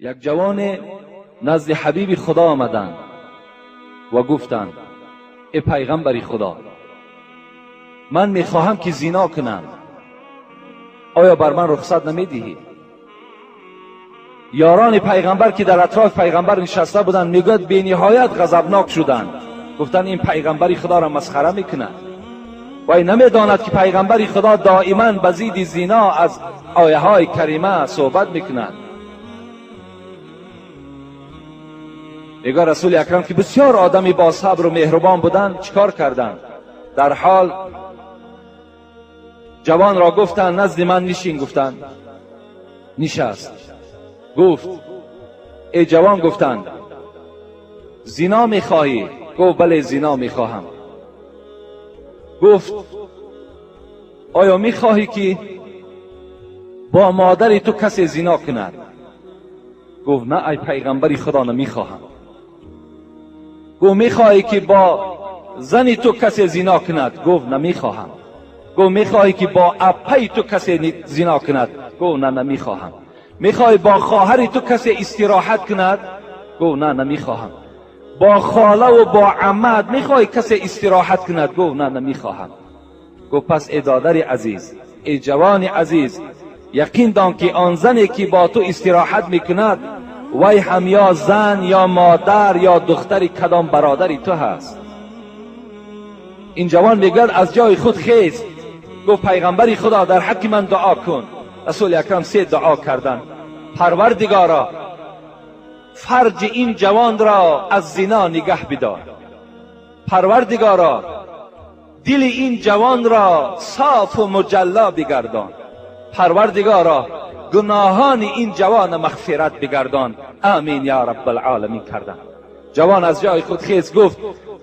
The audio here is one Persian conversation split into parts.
یک جوان نزد حبیب خدا آمدند و گفتند ای پیغمبر خدا، من میخواهم که زنا کنم، آیا بر من رخصت نمیدهی؟ یاران پیغمبر که در اطراف پیغمبر نشسته بودند میگوید به نهایت غضبناک شدند، گفتند این پیغمبر خدا را مسخره میکنه و این نمیداند که پیغمبر خدا دائما به ضد زنا از آیه های کریمه صحبت میکند. میگه رسول اکرم که بسیار آدمی با صبر و مهربان بودند چیکار کردند؟ در حال جوان را گفتند نزد من نشین، گفتند نشست. گفت ای جوان، گفتند زنا میخواهی؟ گفت بله زنا میخواهم. گفت آیا میخواهی که با مادر تو کسی زنا کند؟ گفت نه ای پیغمبر خدا نمیخواهم. گفت میخواهی که با زن تو کسی زنا کند؟ گفت نمیخواهم. گفت میخواهی که با اپی تو کسی زنا کند؟ گفت نه نمیخواهم. میخواهی با خواهر تو کسی استراحت کند؟ گفت نه نمیخواهم. با خاله و با عمت میخواهی کسی استراحت کند؟ گفت نه نمیخواهم. گفت پس ای دادر عزیز، ای جوان عزیز، یقین دان که آن زنی که با تو استراحت میکند وی هم یا زن یا مادر یا دختری کدام برادری تو هست. این جوان میگد از جای خود خیست، گفت پیغمبری خدا در حق من دعا کن. رسول اکرم 3 دعا کردند. پروردگارا فرج این جوان را از زنا نگه بدار. پروردگارا دل این جوان را صاف و مجلا بگردان. پروردگارا گناهان این جوان مغفرت بگردان. آمین یا رب العالمین کردند. جوان از جای خود خیز گفت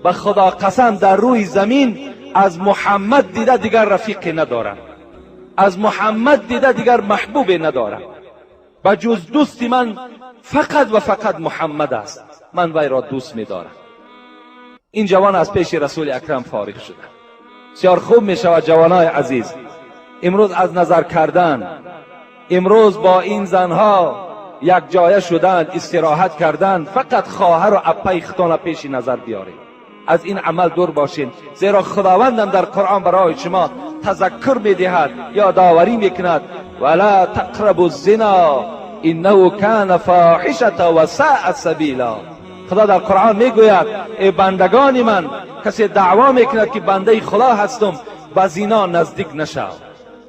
به خدا قسم در روی زمین از محمد دیده دیگر رفیق ندارم، از محمد دیده دیگر محبوب ندارم، بجز دوست من فقط و فقط محمد است، من وی را دوست می‌دارم. این جوان از پیش رسول اکرم فارغ شد. بسیار خوب می شود جوانای عزیز امروز از نظر کردن، امروز با این زنها یک جایه شدن، استراحت کردن، فقط خواهر و اپی ختان پیش نظر بیارید. از این عمل دور باشین، زیرا خداوندم در قرآن برای شما تذکر میدهد، یادآوری میکند ولا تقربوا الزنا انه کان فاحشه و ساء سبیلا. خدا در قرآن میگوید ای بندگان من، کسی دعوا میکند که بنده خدا هستم به زنا نزدیک نشو،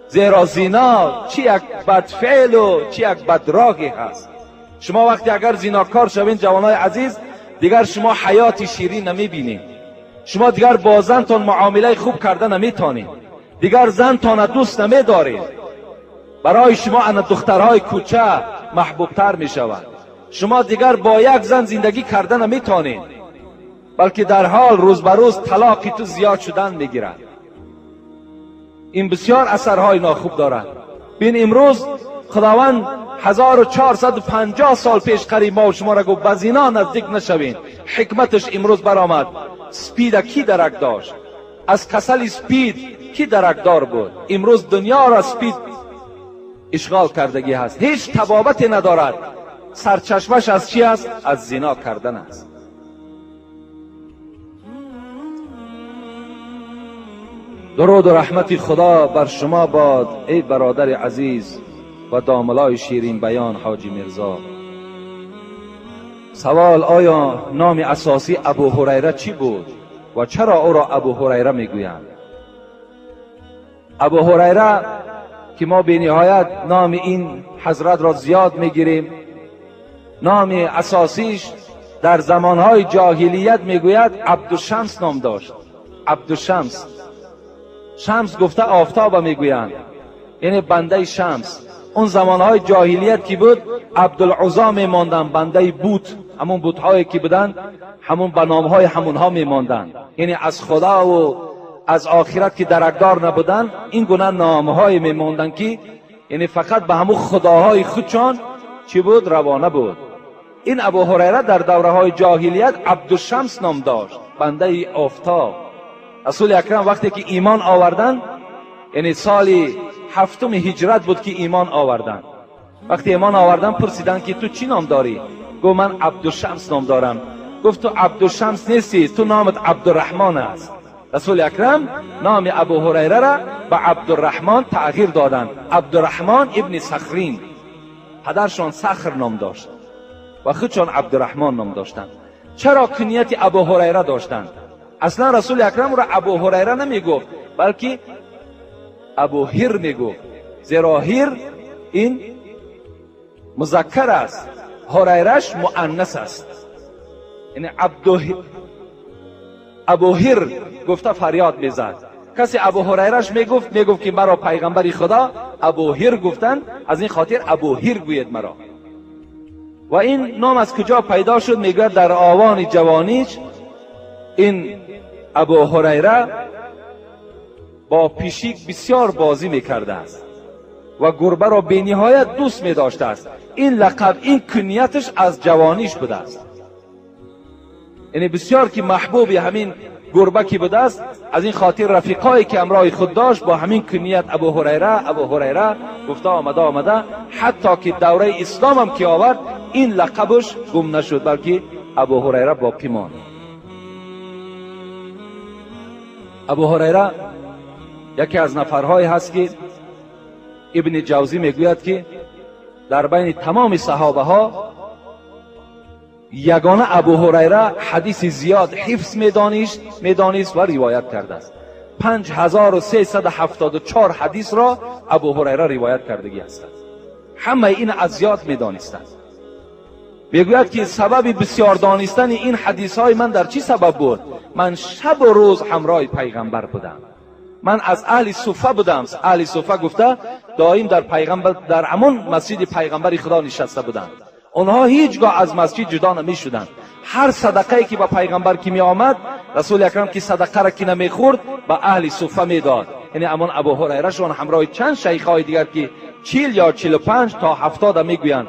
زیرا زنا چی یک بدفعل و چی یک بدراهی هست. شما وقتی اگر زناکار شوین جوانای عزیز، دیگر شما حیات شیرین نمیبینید، شما دیگر با زنتان معامله خوب کرده نمیتانید، دیگر زنتان دوست نمیدارید، برای شما ان دخترهای کوچه محبوبتر میشود، شما دیگر با یک زن زندگی کرده نمیتانید، بلکه در حال روز به روز طلاقی تو زیاد شدن میگیرد. این بسیار اثرهای ناخوب دارد. بین امروز خداوند 1450 سال پیش قریب ما و شما را گفت به زنا نزدیک نشوین. حکمتش امروز برآمد. سپید کی درک داشت؟ از کسل سپید کی درکدار بود؟ امروز دنیا را سپید اشغال کردگی هست، هیچ تبابتی ندارد. سرچشمش از چی است؟ از زنا کردن است. درود و رحمت خدا بر شما باد ای برادر عزیز و داملای شیرین بیان حاجی میرزا. سوال: آیا نام اساسی ابو هریره چی بود و چرا او را ابو هریره میگویند؟ ابو هریره که ما به نهایت نام این حضرت را زیاد میگیریم، نام اساسیش در زمانهای جاهلیت میگوید عبدالشمس نام داشت. عبدالشمس، شمس گفته آفتاب میگویند، یعنی بنده شمس. اون زمانهای جاهلیت کی بود؟ عبدالعزا میماندن، بنده بوت، همون بوتهایی که بودن همون به نامهای همونها میماندن، یعنی از خدا و از آخرت که درکدار نبودن، این گونه نامهای میماندن که یعنی فقط به همون خداهای خودشان چی بود؟ روانه بود. این ابو هریره در دوره های جاهلیت عبدالشمس نام داشت، بنده آفتاب. رسول اکرم وقتی که ایمان آوردن، یعنی سال 7 هجرت بود که ایمان آوردن، وقتی ایمان آوردن پرسیدن که تو چی نام داری؟ گفت من عبدالشمس نام دارم. گفت تو عبدالشمس نیستی، تو نامت عبدالرحمن است. رسول اکرم نام ابو هریره را به عبدالرحمن تغییر دادند. عبدالرحمن ابن صخرین، پدرشان صخر نام داشت و خودشان عبدالرحمن نام داشتند. چرا کنیت ابو هریره داشتند؟ اصلا رسول اکرم را ابو هریره نمیگفت، بلکه ابو هر میگفت، زیرا هر این مذکر است، هریرهش مؤنث است. یعنی ابو هر گفته فریاد میزد. کسی ابو هریرهش میگفت که مرا پیغمبر خدا ابو هر گفتند، از این خاطر ابو هر گوید مرا. و این نام از کجا پیدا شد؟ میگوید در آوان جوانیش این ابو هریره با پیشیک بسیار بازی میکرده است و گربه را به نهایت دوست می داشته است. این لقب، این کنیتش از جوانیش بوده است. یعنی بسیار که محبوب همین گربه کی بوده است. از این خاطر رفیقایی که همراه خود داشت با همین کنیت ابو هریره گفته آمده، حتی که دوره اسلام هم که آورد این لقبش گم نشد، بلکه ابو هریره باقی ماند. ابو هریره یکی از نفرهایی هست که ابن جوزی میگوید که در بین تمام صحابه ها یگانه ابو هریره حدیث زیاد حفظ میدانست و روایت کرده است. 5374 حدیث را ابو هریره روایت کردگی است. همه این از زیاد میدانستند. میگوید که سبب بسیار دانستن این حدیث های من در چی سبب بود؟ من شب و روز همراه پیغمبر بودم. من از اهل صفه بودم. اهل صفه گفته دائم در همون مسجد پیغمبر خدا نشسته بودند. اونها هیچگاه از مسجد جدا نمی شدند. هر صدقه که به پیغمبر کی می آمد، رسول اکرم که صدقه را کی نمی خورد به اهل صفه می داد. یعنی همون ابو هریره شون همراه چند شیخای دیگر که 40 یا 45 تا 70 میگویند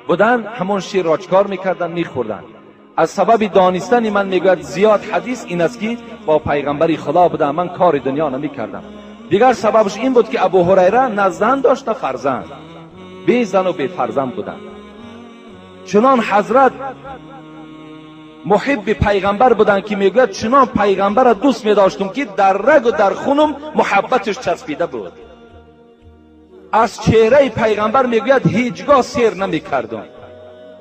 بودن، همون شیر را چکار میکردن؟ میخوردن. از سبب دانستن من میگوید زیاد حدیث این است که با پیغمبر خدا بودم، من کار دنیا نمیکردم. دیگر سببش این بود که ابو هریره نه زن داشت نه فرزند، بی زن و بی فرزند بودند. چنان حضرت محب پیغمبر بودند که میگوید چنان پیغمبر را دوست میداشتم که در رگ و در خونم محبتش چسبیده بود. از چهره پیغمبر میگوید هیچگاه سیر نمیکردم.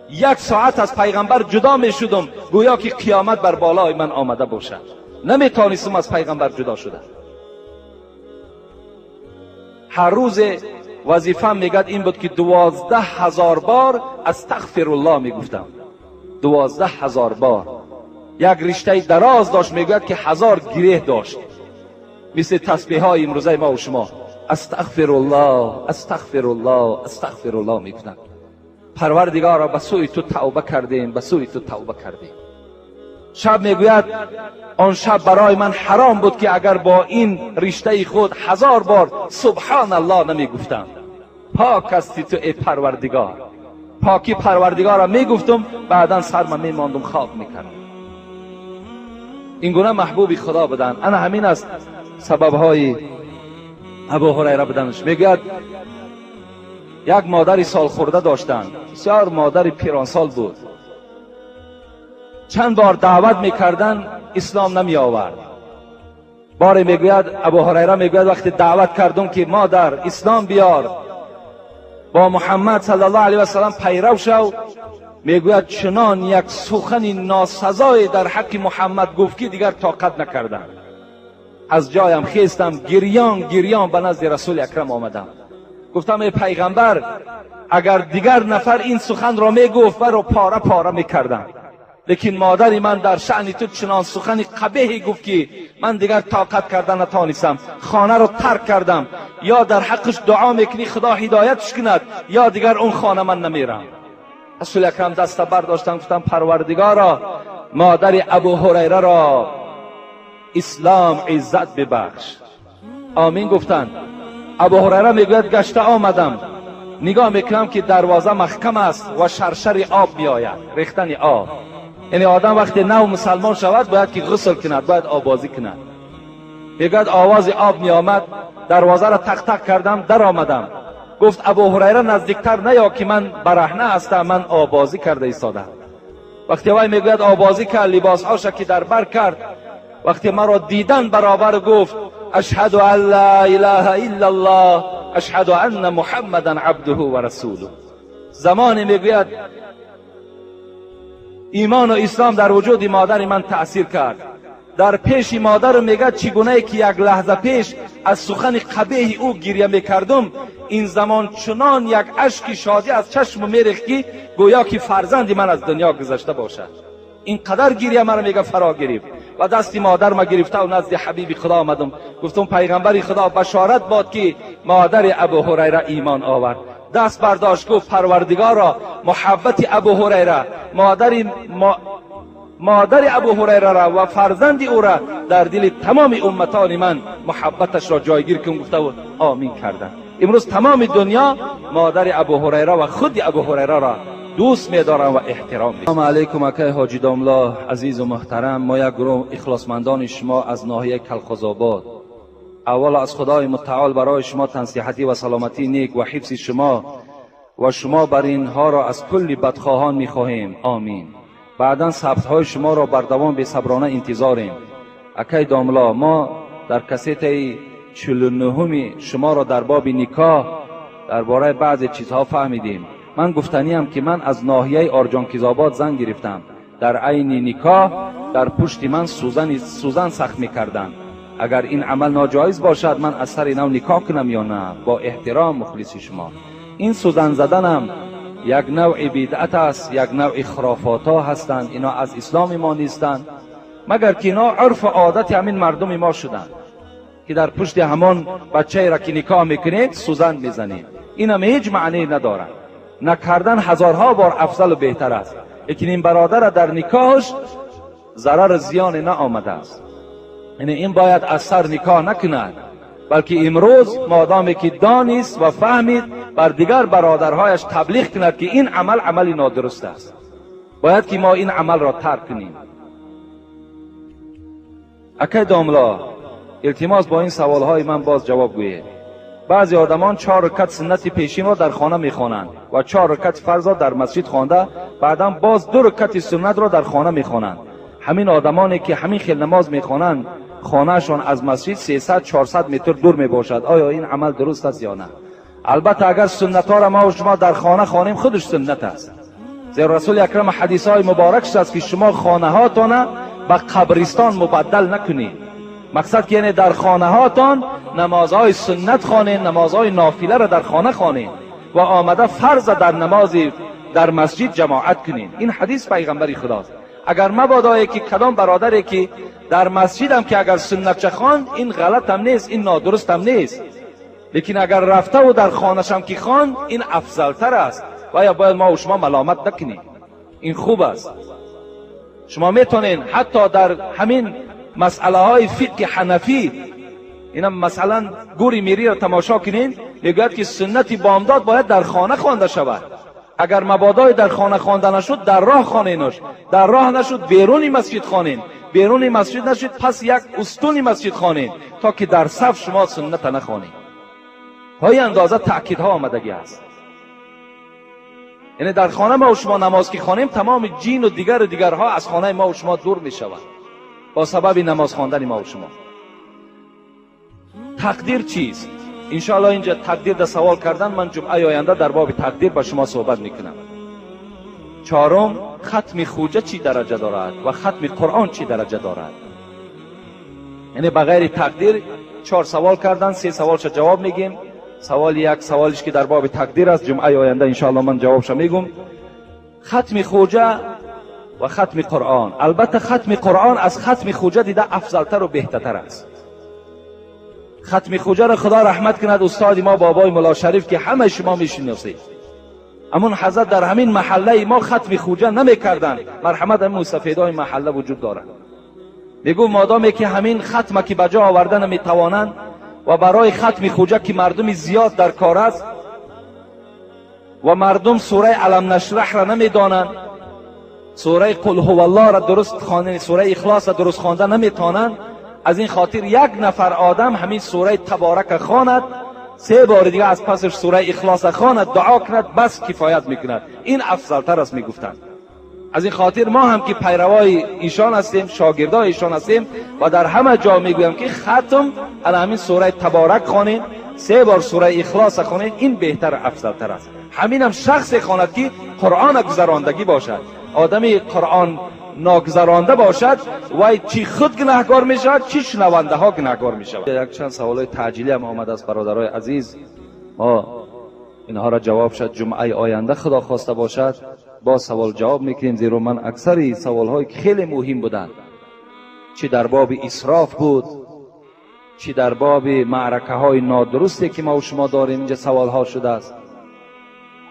1 ساعت از پیغمبر جدا میشدم گویا که قیامت بر بالای من آمده باشد. نمیتونستم از پیغمبر جدا شدم. هر روز وظیفه میگد این بود که 12,000 بار استغفر الله میگفتم. 12,000 بار. یک رشته دراز داشت، میگوید که 1000 گره داشت، مثل تسبیح های امروزه ما و شما. استغفر الله استغفر الله استغفر الله میگفتم. پروردگارا به سوی تو توبه کردیم، به سوی تو توبه کردیم. شب میگوید آن شب برای من حرام بود که اگر با این رشته خود 1000 بار سبحان الله نمیگفتم. پاک هستی تو ای پروردگار. پاکی پروردگار را میگفتم، بعدا سرم میماندم خواب میکردم. این گونه محبوب خدا بودن. انا همین است سبب های ابو هریره بودنش. میگوید یک مادر سال خورده داشتند، بسیار مادر پیرانسال بود. چند بار دعوت میکردن، اسلام نمی آورد. باری میگوید ابو هریره میگوید وقتی دعوت کردم که مادر اسلام بیار، با محمد صلی الله علیه و سلم پیرو شو، میگوید چنان یک سخن ناسزای در حق محمد گفت که دیگر طاقت نکردم. از جایم خیستم، گریان به نزد رسول اکرم آمدم. گفتم ای پیغمبر، اگر دیگر نفر این سخن را میگفت و را پاره پاره میکردم، لیکن مادر من در شأن تو چنان سخن قبیحی گفت که من دیگر طاقت کردن نتانستم. خانه را ترک کردم. یا در حقش دعا میکنی خدا هدایتش کند، یا دیگر اون خانه من نمیرم. رسول اکرم دست برداشتن، گفتم پروردگارا مادر ابو هریره را اسلام عزت ببخش. آمین گفتند. ابو هریره میگوید گشته آمدم، نگاه میکنم که دروازه محکم است و شرشر آب میآید، ریختن آب. یعنی آدم وقتی نو مسلمان شود باید که غسل کند، باید آبازی کند. میگوید آواز آب می آمد، دروازه را تق تق کردم، در آمدم. گفت ابو هریره نزدیکتر نیا که من برهنه هستم، من آبازی کرده ایستادم. وقتی وای میگوید آبازی کرد، لباسهاش که در بر کرد، وقتی مرا دیدن برابر گفت اشهد ان لا اله الا الله اشهد ان محمدا عبده و رسوله. زمانی میگوید ایمان و اسلام در وجود مادر من تأثیر کرد. در پیش مادر میگه چگونه که یک لحظه پیش از سخن قبیح او گریه میکردم، این زمان چنان یک اشک شادی از چشم میریخت که گویا که فرزندی من از دنیا گذشته باشد. اینقدر گریه مرا میگه فرا گرفت و دستی مادر ما گرفته و نزد حبیب خدا آمدم. گفتم پیغمبر خدا بشارت باد که مادر ابو هریره ایمان آورد. دست برداشت گفت پروردگارا محبت ابو هریره، مادر ابو هریره را و فرزند او را در دل تمام امتان من محبتش را جایگیر کن. گفته و آمین کردند. امروز تمام دنیا مادر ابو هریره و خود ابو هریره را دوست می‌دارند و احترام می‌کنند. سلام علیکم اکای حاجی داملا عزیز و محترم. ما یک گروه اخلاصمندان شما از ناحیه کلخوزآباد، اول از خدای متعال برای شما تنصیحتی و سلامتی نیک و حفظ شما و شما بر اینها را از کل بدخواهان می‌خواهیم. آمین. بعدا ثبت‌های شما را بر دوام به صبرانه انتظاریم. اکای داملا ما در کسیت 49 شما را در باب نکاح درباره بعضی چیزها فهمیدیم. من گفتنیم که من از ناحیه آرجانکیزآباد زنگ گرفتم. در عین نکاح در پشت من سوزن سخت می‌کردند. اگر این عمل ناجایز باشد من از سر نو نکاح کنم یا نه؟ با احترام مخلص شما. این سوزن زدنم یک نوع بدعت است، یک نوع خرافات ها هستند. اینا از اسلام ما نیستند، مگر که اینا عرف و عادت همین مردم ما شدند که در پشت همان بچه را که نکاح میکنید سوزن میزنید. این هم هیچ معنی ندارد. نکردن هزارها بار افضل و بهتر است. لیکن این برادر در نکاحش ضرر زیان نه آمده است. یعنی این باید از سر نکاح نکند، بلکه امروز مادامی که دانست و فهمید بر دیگر برادرهایش تبلیغ کند که این عمل عملی نادرست است. باید که ما این عمل را ترک کنیم. اکای داملا التماس با این سوالهای من باز جواب گویید. بعضی آدمان 4 رکعت سنت پیشین را در خانه میخوانند و 4 رکعت فرض را در مسجد خوانده، بعدا باز 2 رکعت سنت را در خانه میخوانند. همین آدمانی که همین خیل نماز میخوانند خانهشان از مسجد 300-400 متر دور میباشد. آیا این عمل درست است یا نه؟ البته اگر سنت ها را ما و شما در خانه خوانیم خودش سنت است. زیرا رسول اکرم حدیث های مبارکش است که شما خانه هاتان به قبرستان مبدل نکنید. مقصد که یعنی در خانه هاتان نمازهای سنت خوانید، نمازهای نافله را در خانه خوانید و آمده فرض در نماز در مسجد جماعت کنید. این حدیث پیغمبر خداست. اگر مبادایی که کدام برادری که در مسجد هم که اگر سنت چه خواند این غلط هم نیست، این نادرست هم نیست، لیکن اگر رفته و در خانش هم که خواند این افضل تر است و یا باید ما و شما ملامت نکنیم. این خوب است. شما میتونین حتی در همین مسئله های فقه حنفی اینا مثلا گوری میری را تماشا کنین، میگوید که سنت بامداد باید در خانه خوانده شود. اگر مبادای در خانه خوانده نشد در راه خوانینش، در راه نشد بیرون مسجد خوانین، بیرون مسجد نشد پس یک استون مسجد خوانین تا که در صف شما سنت نخوانید. های اندازه تأکیدها آمدگی است. یعنی در خانه ما و شما نماز که خوانیم تمام جین و دیگرها از خانه ما و شما دور می شود با سبب نماز خواندن ما و شما. تقدیر چیست؟ انشاءالله اینجا تقدیر در سوال کردن من جمعه آینده در باب تقدیر با شما صحبت میکنم. 4م ختم خوجه چی درجه دارد و ختم قرآن چی درجه دارد. یعنی بغیر تقدیر 4 سوال کردن، 3 سوالش جواب میگیم. سوال یک سوالش که در باب تقدیر است جمعه آینده انشاءالله من جوابش میگم. ختم خوجه و ختم قرآن. البته ختم قرآن از ختم خوجه دیده افضلتر و بهترتر است. ختم خوجه را خدا رحمت کند استاد ما بابای مولا شریف که همه شما میشناسید. امون حضرت در همین محله ما ختم خوجه نمیکردند. مرحمت همون سفیدای محله وجود دارد. میگو مادامی که همین ختم که بجا آوردن نمیتوانند و برای ختم خوجه که مردم زیاد در کار است و مردم سوره علم نشرح را نمیدانند، سوره قل هو الله را درست خواندن، سوره اخلاص را درست خواندن نمیتوانند، از این خاطر یک نفر آدم همین سوره تبارک خواند 3 بار دیگه از پسش سوره اخلاص خواند، دعا کند، بس کفایت میکند. این افضل تر است میگفتند. از این خاطر ما هم که پیروای ایشان هستیم، شاگردای ایشان هستیم و در همه جا میگویم که ختم علی همین سوره تبارک خوانید، 3 بار سوره اخلاص خوانید، این بهتر افضل تر است. همین هم شخص خواند که قرآن گذراندگی باشد. آدمی قرآن ناگذرانده باشد و چی خود گناهکار میشود، چی شنونده ها گناهکار میشود. یک چند سوالای تعجیلی هم آمد از برادرای عزیز، ما اینها را جواب شد جمعه آینده خدا خواسته باشد با سوال جواب میکنیم، زیرا من اکثر سوال هایی که خیلی مهم بودند، چی در باب اسراف بود، چی در باب معرکه های نادرستی که ما و شما داریم اینجا سوال ها شده است،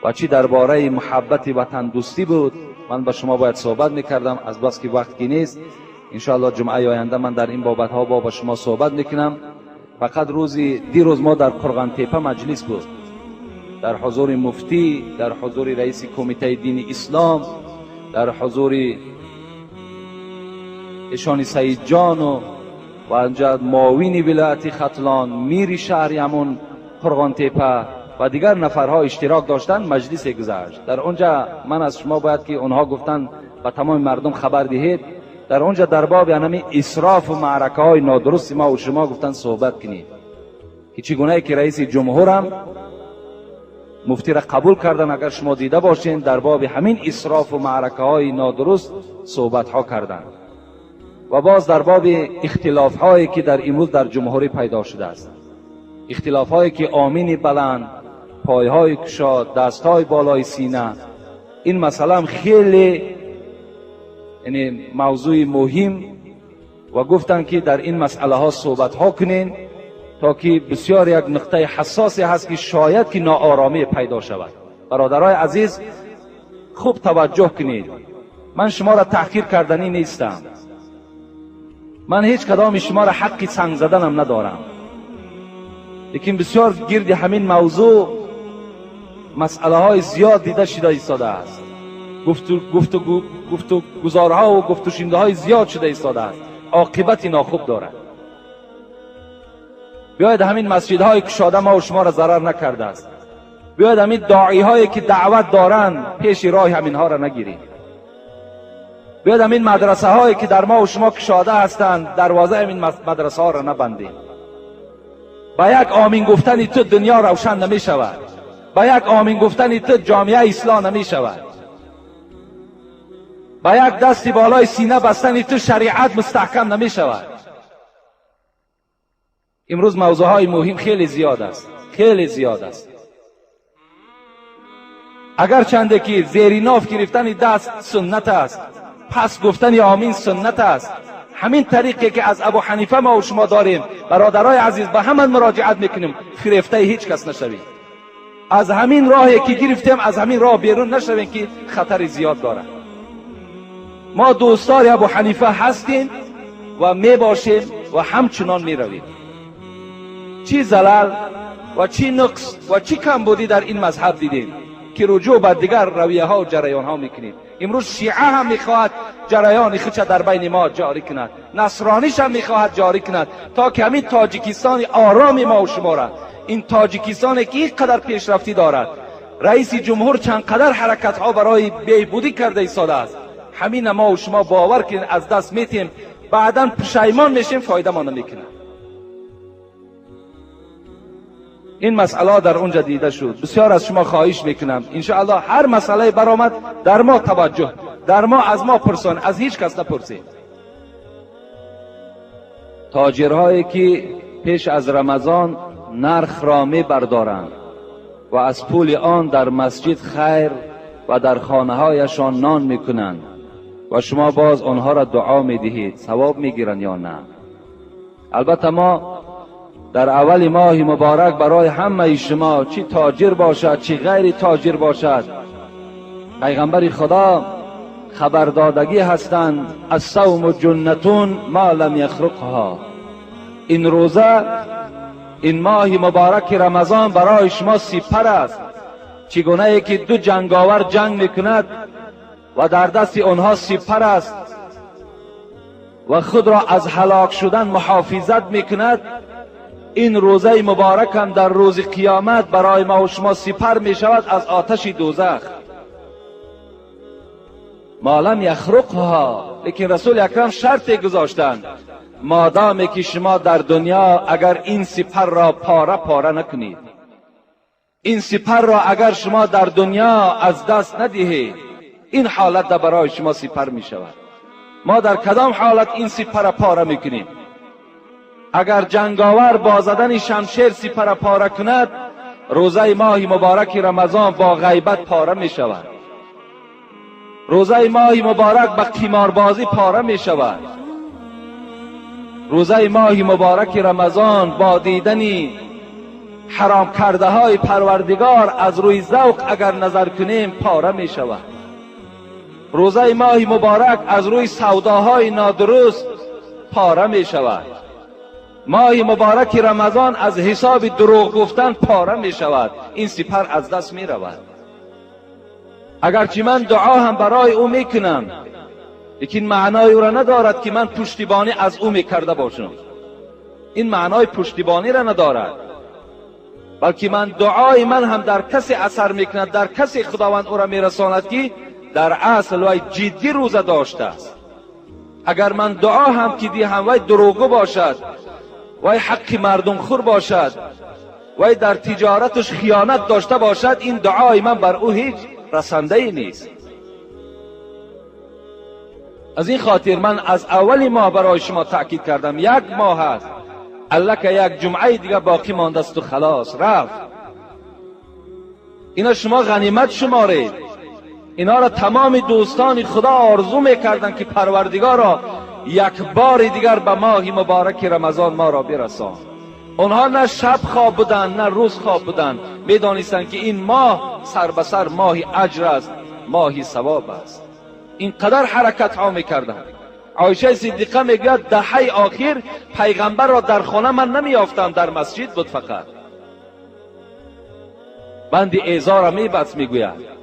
و چی درباره محبت وطن دوستی بود. من با شما باید صحبت میکردم، از بس که وقتی نیست. انشاءالله جمعه آینده من در این بابت ها با شما صحبت میکنم. فقط دیروز ما در قرغن تپه مجلس بود، در حضور مفتی، در حضور رئیس کمیته دین اسلام، در حضور ایشان سید جان و انجا معاون ولایت ختلان، میر شهر همون قرغن تپه و دیگر نفرها اشتراک داشتن. مجلس گذشت در اونجا، من از شما باید که اونها گفتن و تمام مردم خبر دهید، در اونجا در باب یعنی اسراف و معرکه های نادرست ما و شما گفتن صحبت کنید که چگونه که رئیس جمهورم مفتی را قبول کردن. اگر شما دیده باشین در باب همین اسراف و معرکه های نادرست صحبت ها کردن. و باز در باب اختلاف هایی که در امروز در جمهوری پیدا شده است، اختلاف هایی که آمین بلند، پای های کشاد، دست های بالای سینه، این مسئله هم خیلی یعنی موضوع مهم و گفتن که در این مسئله ها صحبت ها کنین تا که بسیار یک نقطه حساسی هست که شاید که ناآرامی پیدا شود. برادرای عزیز خوب توجه کنید، من شما را تحقیر کردنی نیستم، من هیچ کدام شما را حق سنگ زدنم ندارم، لیکن بسیار گرد همین موضوع مسئله های زیاد دیده شده ایستاده است، گفتگوزارها و گفتوشینده های زیاد شده ایستاده است، عاقبت ناخوب دارد. بیاید همین مسجدهای کشاده ما و شما را ضرر نکرده است، بیاید همین داعی هایی که دعوت دارند پیش راه همین ها را نگیرید، بیاید همین مدرسه هایی که در ما و شما کشاده هستند دروازه همین مدرسه ها را نبندید. با یک آمین گفتن تو دنیا روشن نمی شود، با یک آمین گفتن تو جامعه اصلاح نمی شود، با یک دستی بالای سینه بستن تو شریعت مستحکم نمی شود. امروز موضوع های مهم خیلی زیاد است، خیلی زیاد است. اگر چنده که زیر ناف گرفتن دست سنت است، پس گفتن آمین سنت است. همین طریقی که از ابو حنیفه ما و شما داریم، برادرای عزیز به همان مراجعت میکنیم، فریفته هیچ کس نشوید. از همین راهی که گرفتیم از همین راه بیرون نشویم که خطر زیاد داره. ما دوستار ابو حنیفه هستیم و می باشیم و همچنان می رویم. چی زلال و چی نقص و چی کمبودی در این مذهب دیدیم که رجوع به دیگر رویه ها و جریان ها میکنیم. امروز شیعه هم میخواهد جریان خودش در بین ما جاری کند، نصرانیش هم میخواهد جاری کند، تا که همین تاجیکستان آرام ما و شما را، این تاجیکستانی که اینقدر پیشرفتی دارد، رئیس جمهور چند قدر حرکت ها برای بهبودی کرده ایستاده است، همین ما و شما باور کنید از دست میتیم، بعدا پشیمان میشیم، فایده ما نمیکنه. این مسئله در اونجا دیده شد. بسیار از شما خواهش میکنم انشاءالله هر مسئله برآمد در ما توجه، در ما از ما پرسان، از هیچ کس نپرسید. تاجرهایی که پیش از رمضان نرخ را می بردارند و از پول آن در مسجد خیر و در خانه هایشان نان میکنند و شما باز آنها را دعا میدهید، ثواب میگیرند یا نه؟ البته ما در اول ماه مبارک برای همه شما، چی تاجر باشد چی غیر تاجر باشد، پیغمبر خدا خبردادگی هستند الصوم جنتون ما لم یخرقها. این روزه، این ماه مبارک رمضان برای شما سپر است، چگونه که دو جنگاور جنگ میکند و در دست آنها سپر است و خود را از هلاک شدن محافظت میکند، این روزه مبارک هم در روز قیامت برای ما و شما سپر می شود از آتش دوزخ. ما لم یخرقها، لیکن رسول اکرم شرطی گذاشتند مادامی که شما در دنیا اگر این سپر را پاره پاره نکنید، این سپر را اگر شما در دنیا از دست ندهید، این حالت در برای شما سپر می شود. ما در کدام حالت این سپر پاره میکنیم؟ اگر جنگاور با زدن شمشیر سپر پاره کند، روزه ماه مبارک رمضان با غیبت پاره می شود. روزه ماه مبارک با قماربازی پاره می شود. روزه ماه مبارک رمضان با دیدنی حرام کرده های پروردگار از روی ذوق اگر نظر کنیم پاره می شود. روزه ماه مبارک از روی سوداهای نادرست پاره می شود. ماه مبارک رمضان از حساب دروغ گفتن پاره می شود. این سپر از دست می رود. اگرچه من دعا هم برای او می کنم، لیکن معنای او را ندارد که من پشتیبانی از او می کرده باشم. این معنای پشتیبانی را ندارد، بلکه من دعای من هم در کسی اثر می کند، در کسی خداوند او را می رساند که در اصل وی جدی روزه داشته است. اگر من دعا هم که هم وی دروغگو باشد، وی حق مردم خور باشد، وی در تجارتش خیانت داشته باشد، این دعای من بر او هیچ رسنده ای نیست. از این خاطر من از اولی ماه برای شما تأکید کردم، یک ماه هست، الله که یک جمعه دیگه باقی مانده است و خلاص رفت. اینا شما غنیمت شمارید. اینا را تمام دوستان خدا آرزو میکردن که پروردگارا یک بار دیگر به ماه مبارک رمضان ما را برسان. اونها نه شب خواب بودن نه روز خواب بودن، میدانستند که این ماه سر به سر ماه اجر است، ماه ثواب است. اینقدر حرکت ها میکردن. عایشه صدیقه میگوید دهه آخر پیغمبر را در خانه من نمیافتم، در مسجد بود فقط. بند ایزار را میبست، میگوید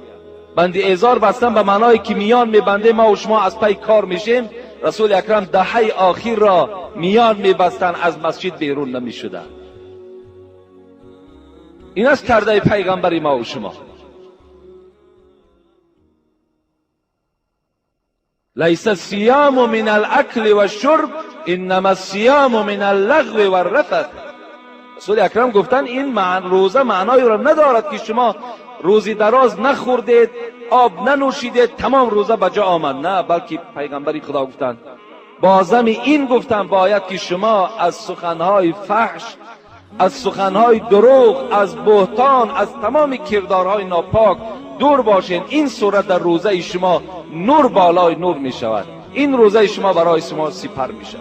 بند ایزار بستن به معنای که میان میبنده ما و شما از پی کار میشیم. رسول اکرم دهه آخر را میان میبستن، از مسجد بیرون نمیشدن. این است کرده پیغمبر ما و شما. لیس الصیام من الاکل والشرب انما الصیام من اللغو والرفث. رسول اکرم گفتن این روزه معنای را ندارد که شما روزی دراز نخوردید، آب ننوشیدید، تمام روزه بجا آمد. نه، بلکه پیغمبری خدا گفتند بازم این گفتن باید که شما از سخنهای فحش، از سخنهای دروغ، از بهتان، از تمام کردارهای ناپاک دور باشین. این صورت در روزه شما نور بالای نور می شود. این روزه شما برای شما سپر می شود.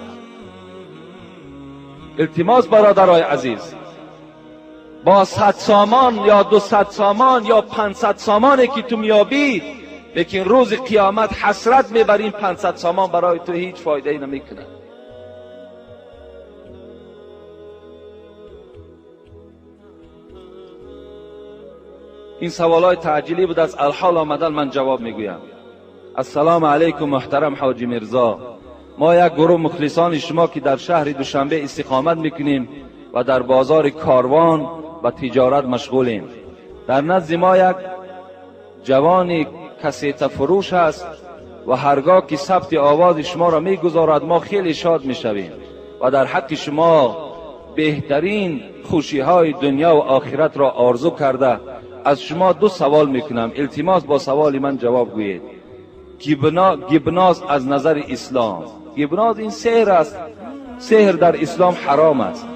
التماس برادرای عزیز، با 100 سامان یا 200 سامان یا 500 سامانی که تو میابی، لیکن روز قیامت حسرت میبرین 500 سامان برای تو هیچ فایده ای نمیکنه. این سوالای تعجیلی بود، از الحال آمدن من جواب میگویم. السلام علیکم محترم حاجی مرزا، ما یک گروه مخلصان شما که در شهر دوشنبه استقامت میکنیم و در بازار کاروان و تجارت مشغولیم. در نزد ما یک جوانی کسیت فروش است و هرگاه که ثبت آواز شما را میگذارد ما خیلی شاد میشویم و در حق شما بهترین خوشی های دنیا و آخرت را آرزو کرده از شما 2 سوال میکنم. التماس با سوال من جواب گویید. گبناز از نظر اسلام، گبناز این سحر است، سحر در اسلام حرام است.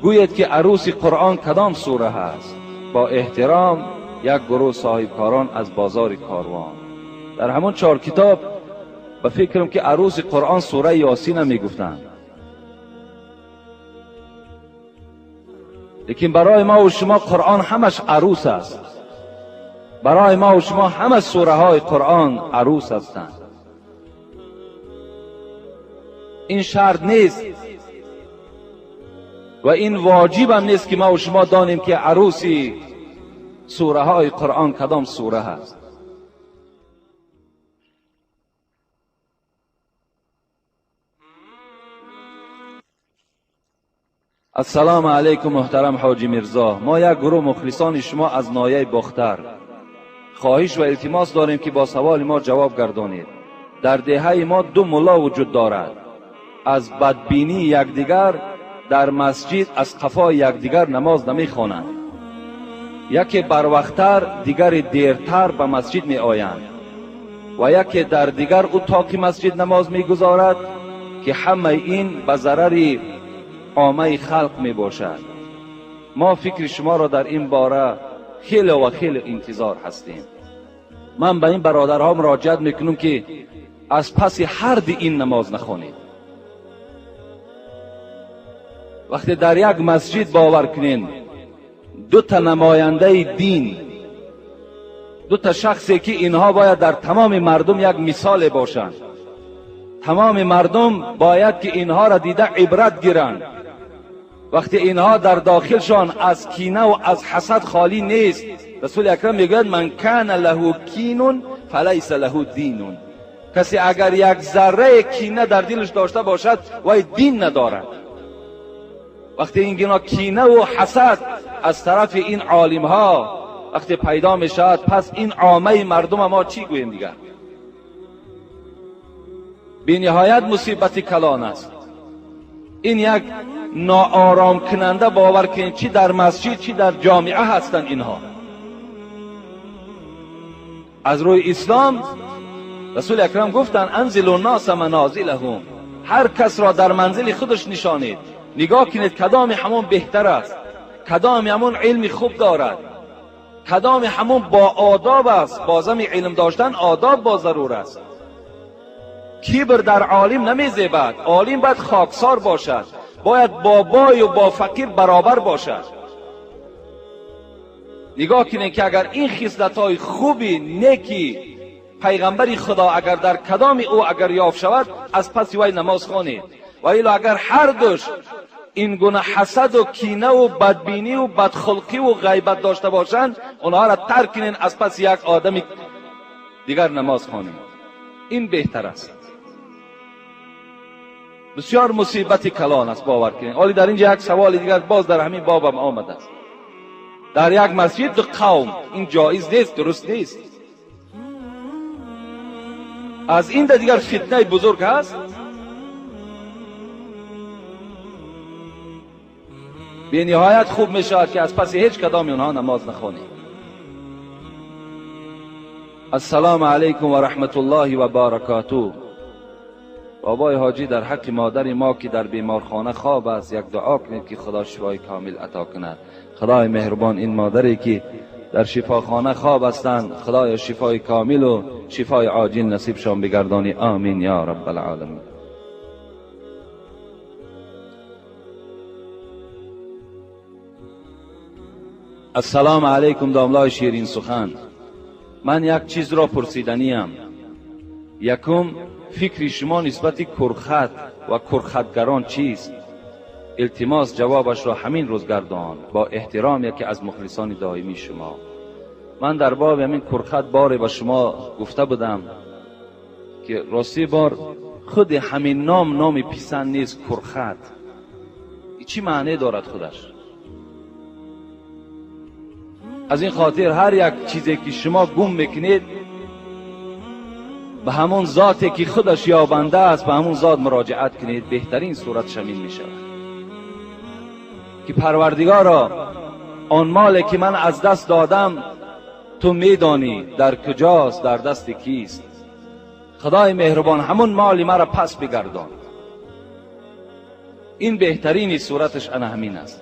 گوید که عروس قرآن کدام سوره هست؟ با احترام یک گروه صاحبکاران از بازار کاروان در همون 4 کتاب به فکرم که عروس قرآن سوره یاسین می گفتند، لیکن برای ما و شما قرآن همش عروس است. برای ما و شما همه سوره های قرآن عروس هستند. این شرط نیست و این واجب هم نیست که ما و شما دانیم که عروسی سوره های قرآن کدام سوره هست. السلام علیکم محترم حاجی میرزا. ما یک گروه مخلصان شما از ناحیه باختر خواهش و التماس داریم که با سوال ما جواب گردانید. در دهه ما دو ملا وجود دارد. از بدبینی یکدیگر در مسجد از قفای یکدیگر نماز نمیخوانند. یکی بر وقتتر، دیگر دیرتر به مسجد می آیند و یکی در دیگر اتاق مسجد نماز می گذارد که همه این به ضرر عامه خلق می باشد. ما فکر شما را در این باره خیلی و خیلی انتظار هستیم. من به این برادرها مراجعت میکنم که از پس هر این نماز نخوانید. وقتی در یک مسجد باور کنین دو تا نماینده دین، دو تا شخصی که اینها باید در تمام مردم یک مثال باشند، تمام مردم باید که اینها را دیده عبرت گیرند. وقتی اینها در داخلشان از کینه و از حسد خالی نیست، رسول اکرم میگوید من کان له کین فلیس له دین. کسی اگر یک ذره کینه در دلش داشته باشد وای دین ندارد. وقتی این کینه و حسد از طرف این عالم ها وقتی پیدا می شود، پس این عامه مردم ما چی گوییم دیگر؟ بی نهایت مصیبت کلان است. این یک ناآرام کننده باور کنید، چی در مسجد چی در جامعه هستند اینها. از روی اسلام رسول اکرم گفتن انزلوا الناس منازلهم، هر کس را در منزل خودش نشانید. نگاه کنید کدام همون بهتر است، کدام همون علم خوب دارد، کدام همون با آداب است. بازم علم داشتن آداب با ضرور است. کبر در عالم نمیزیبد. عالم باید خاکسار باشد، باید با بای و با فقیر برابر باشد. نگاه کنید که اگر این خصلت‌های خوبی نیکی پیغمبر خدا اگر در کدام او اگر یافت شود، از پس وی نماز خوانید. و الا اگر هر دوش این گونه حسد و کینه و بدبینی و بدخلقی و غیبت داشته باشند، اونها را ترک کنین، از پس یک آدم دیگر نماز خوانید. این بهتر است. بسیار مصیبت کلان است باور کنید. حالی در اینجا یک سوال دیگر باز در همین بابم آمده است. در یک مسجد دو قوم، این جایز نیست، درست نیست. از این دیگر فتنه بزرگ هست. به نهایت خوب می شود که از پس هیچ کدام اونها نماز نخوانید. السلام علیکم و رحمت الله و بارکاته. بابای حاجی در حق مادر ما که در بیمارخانه خواب است یک دعا کنید که خدا شفای کامل عطا کند. خدای مهربان این مادری که در شفاخانه خواب هستند، خدای شفای کامل و شفای عاجل نصیب شان بگردانی. آمین یا رب العالمین. السلام علیکم داملای شیرین سخن. من یک چیز را پرسیدنیم. یکم فکر شما نسبت کرخت و کرختگران چیست؟ التماس جوابش را همین روز گردان. با احترام یکی از مخلصان دائمی شما. من در باب همین کرخت باره به شما گفته بودم که راستی بار خود همین نام پسند نیست. کرخت چی معنی دارد خودش؟ از این خاطر هر یک چیزی که شما گم میکنید به همون ذاتی که خودش یابنده است، به همون ذات مراجعت کنید. بهترین صورت شامل می شود که پروردگارا آن مالی که من از دست دادم تو میدانی در کجاست، در دست کیست. خدای مهربان همون مالی مرا پس بگردان. این بهترین صورتش انا همین است.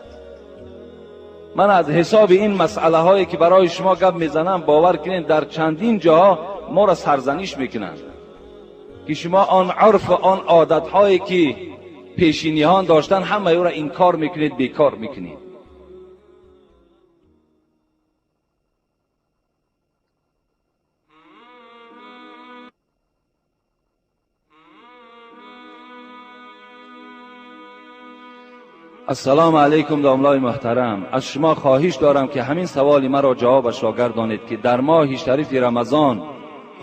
من از حساب این مسئله هایی که برای شما گپ میزنم باور کنید در چندین جاها ما را سرزنش میکنند که شما آن عرف و آن عادت هایی که پیشینیان داشتن همه او را انکار میکنید، بیکار میکنید. السلام علیکم داملای محترم. از شما خواهش دارم که همین سوالی مرا جوابش را گردانید که در ماه شریف رمضان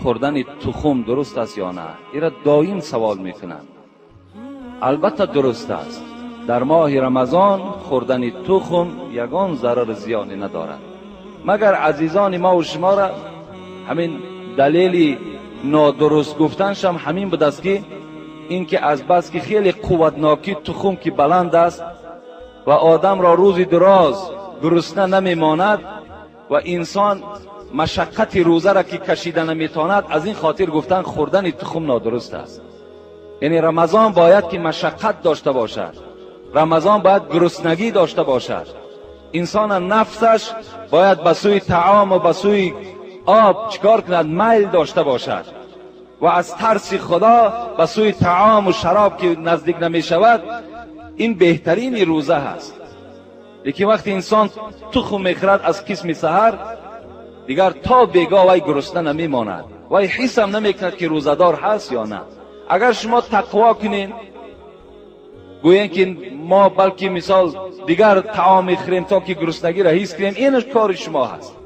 خوردن تخم درست است یا نه؟ ایرا دائم سوال میکنند. البته درست است. در ماه رمضان خوردن تخم یگان ضرر زیانی ندارد، مگر عزیزان ما و شما را همین دلیل نادرست گفتنش هم همین بود است که این که از بس که خیلی قوتناکی تخم که بلند است و آدم را روزی دراز گرسنه نمیماند و انسان مشقت روزه را که کشیده نمیتواند، از این خاطر گفتن خوردن تخم نادرست است. یعنی رمضان باید که مشقت داشته باشد، رمضان باید گرسنگی داشته باشد، انسان نفسش باید به سوی طعام و به سوی آب چکار کند؟ میل داشته باشد و از ترس خدا به سوی طعام و شراب که نزدیک نمی شود. این بهترین روزه هست. لیکن وقتی انسان تخم میخورد از قسم سحر، دیگر تا بیگاه وی گرسنه نمی ماند، وی حس هم نمی کند که روزدار هست یا نه. اگر شما تقوا کنین گوین که ما بلکه مثال دیگر طعام میخوریم تا که گرسنگی را حس کنیم، اینش کار شما هست.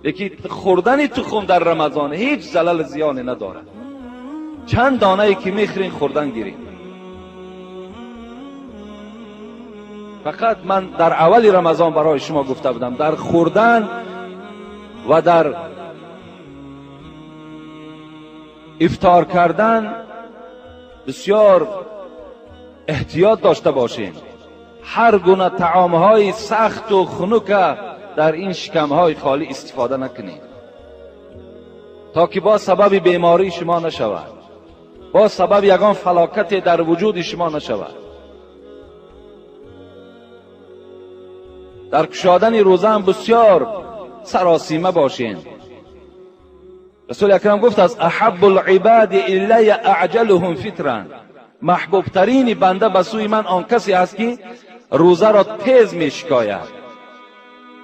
لیکن خوردن تخم در رمضان هیچ ضرر زیانی ندارد. چند دانه ای که میخورین خوردن گیرین. فقط من در اول رمضان برای شما گفته بودم در خوردن و در افطار کردن بسیار احتیاط داشته باشین. هر گونه طعامهای سخت و خنک در این شکمهای خالی استفاده نکنید تا که با سبب بیماری شما نشود، با سبب یگان فلاکت در وجود شما نشود. در کشادن روزه هم بسیار سراسیمه باشین. رسول اکرم گفت از احب العباد الی اعجلهم فطرا، محبوب ترین بنده به سوی من آن کسی است که روزه را تیز می شکاید،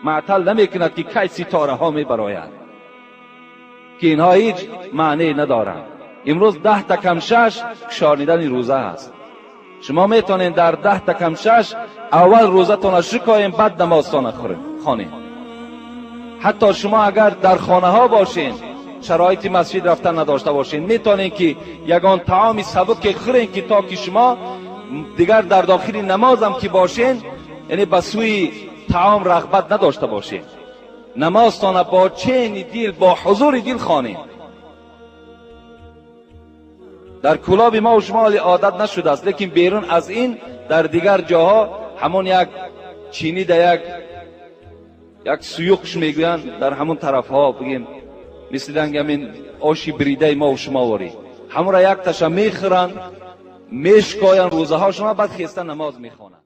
معطل نمی کند که کی ستاره ها می براید، که اینها هیچ معنی ندارند. امروز 10 تا کم 6 کشانیدن روزه است. شما میتونین در 10 تا کم 6 اول روزه تون شکایین، بعد نماز تون خوانین. حتی شما اگر در خانه ها باشین، شرایط مسجد رفتن نداشته باشین، میتونین که یگان طعام سبک خورین که تا که شما دیگر در داخل نماز هم که باشین، یعنی به سوی طعام رغبت نداشته باشین. نمازتان با چین دل، با حضور دل خوانین. در کلاب ما و شما عادت نشده است، لیکن بیرون از این در دیگر جاها همون یک چینی در یک سیوخش میگویند، در همون طرف ها بگیم مثل همین آشی بریده ما و شما واری، همون را یک تشا میخورند، میشکاین روزه ها، شما بعد خیسته نماز میخوانند.